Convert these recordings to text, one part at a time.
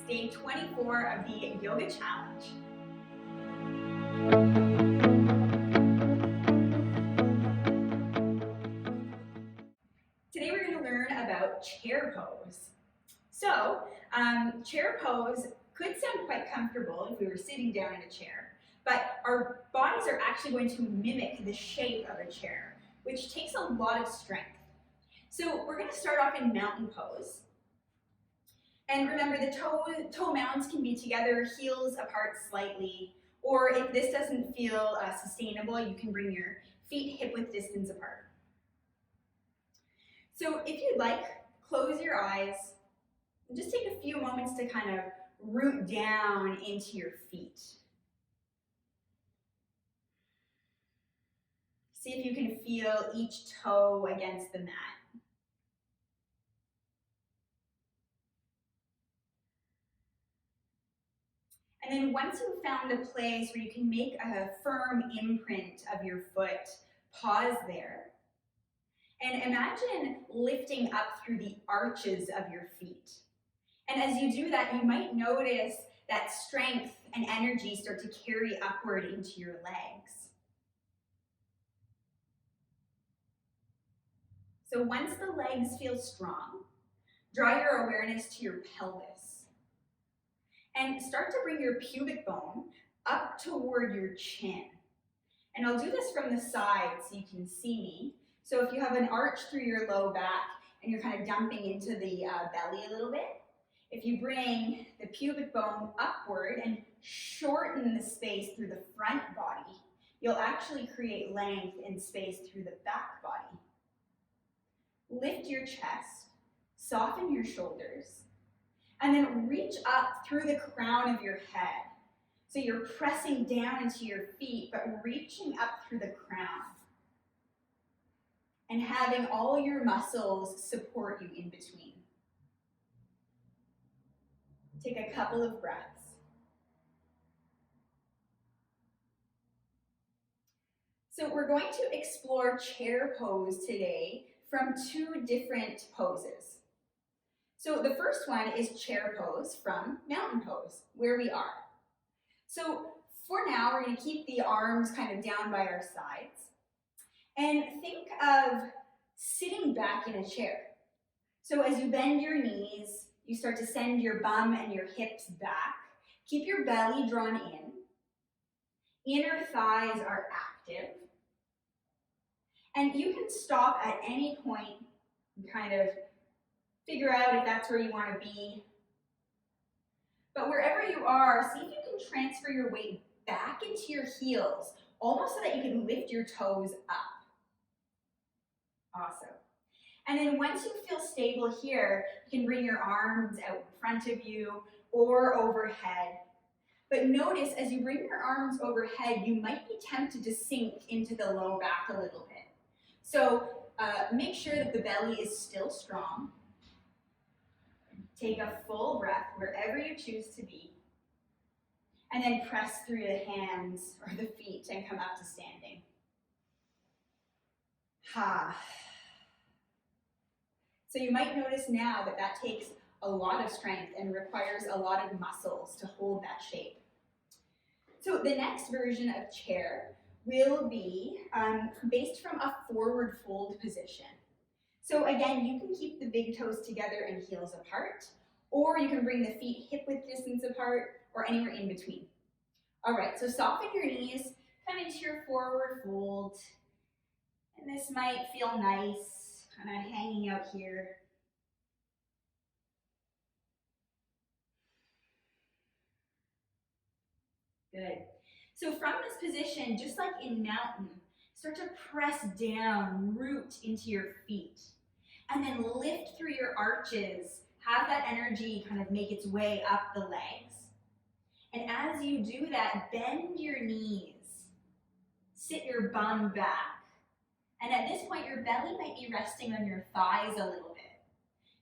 It's day 24 of the yoga challenge. Today we're going to learn about chair pose. So, chair pose could sound quite comfortable if we were sitting down in a chair, but our bodies are actually going to mimic the shape of a chair, which takes a lot of strength. So we're going to start off in mountain pose. And remember, the toe mounds can be together, heels apart slightly, or if this doesn't feel sustainable, you can bring your feet hip-width distance apart. So if you'd like, close your eyes and just take a few moments to kind of root down into your feet. See if you can feel each toe against the mat. And then once you've found a place where you can make a firm imprint of your foot, pause there. And imagine lifting up through the arches of your feet. And as you do that, you might notice that strength and energy start to carry upward into your legs. So once the legs feel strong, draw your awareness to your pelvis. And start to bring your pubic bone up toward your chin. And I'll do this from the side so you can see me. So if you have an arch through your low back and you're kind of dumping into the belly a little bit, if you bring the pubic bone upward and shorten the space through the front body, you'll actually create length and space through the back body. Lift your chest, soften your shoulders, and then reach up through the crown of your head. So you're pressing down into your feet, but reaching up through the crown. And having all your muscles support you in between. Take a couple of breaths. So we're going to explore chair pose today from two different poses. So the first one is chair pose from mountain pose, where we are. So for now, we're going to keep the arms kind of down by our sides. And think of sitting back in a chair. So as you bend your knees, you start to send your bum and your hips back. Keep your belly drawn in. Inner thighs are active. And you can stop at any point and kind of figure out if that's where you want to be. But wherever you are, see if you can transfer your weight back into your heels, almost so that you can lift your toes up. Awesome. And then once you feel stable here, you can bring your arms out in front of you or overhead. But notice as you bring your arms overhead, you might be tempted to sink into the low back a little bit. So make sure that the belly is still strong. Take a full breath wherever you choose to be. And then press through the hands or the feet and come up to standing. So you might notice now that that takes a lot of strength and requires a lot of muscles to hold that shape. So the next version of chair will be based from a forward fold position. So again, you can keep the big toes together and heels apart, or you can bring the feet hip-width distance apart, or anywhere in between. All right, so soften your knees, come into your forward fold, and this might feel nice, kind of hanging out here. Good. So from this position, just like in mountain, start to press down, root into your feet, and then lift through your arches. Have that energy kind of make its way up the legs. And as you do that, bend your knees, sit your bum back. And at this point, your belly might be resting on your thighs a little bit.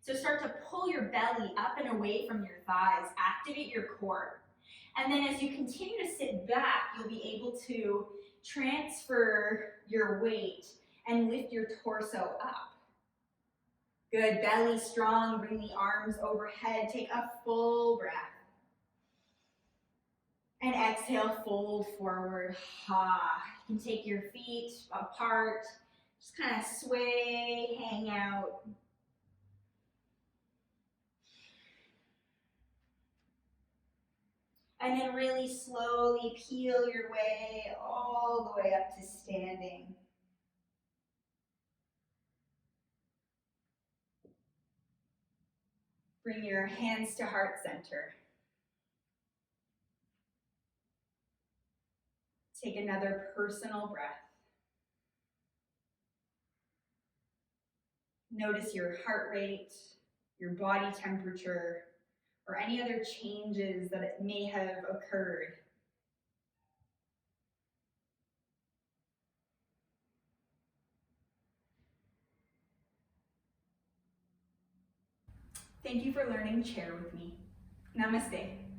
So start to pull your belly up and away from your thighs, activate your core. And then as you continue to sit back, you'll be able to transfer your weight and lift your torso up. Good, belly strong, bring the arms overhead, take a full breath. And exhale, fold forward. You can take your feet apart, just kind of sway, hang out. And then really slowly peel your way all the way up to standing. Bring your hands to heart center. Take another personal breath. Notice your heart rate, your body temperature, or any other changes that may have occurred. Thank you for learning chair with me. Namaste.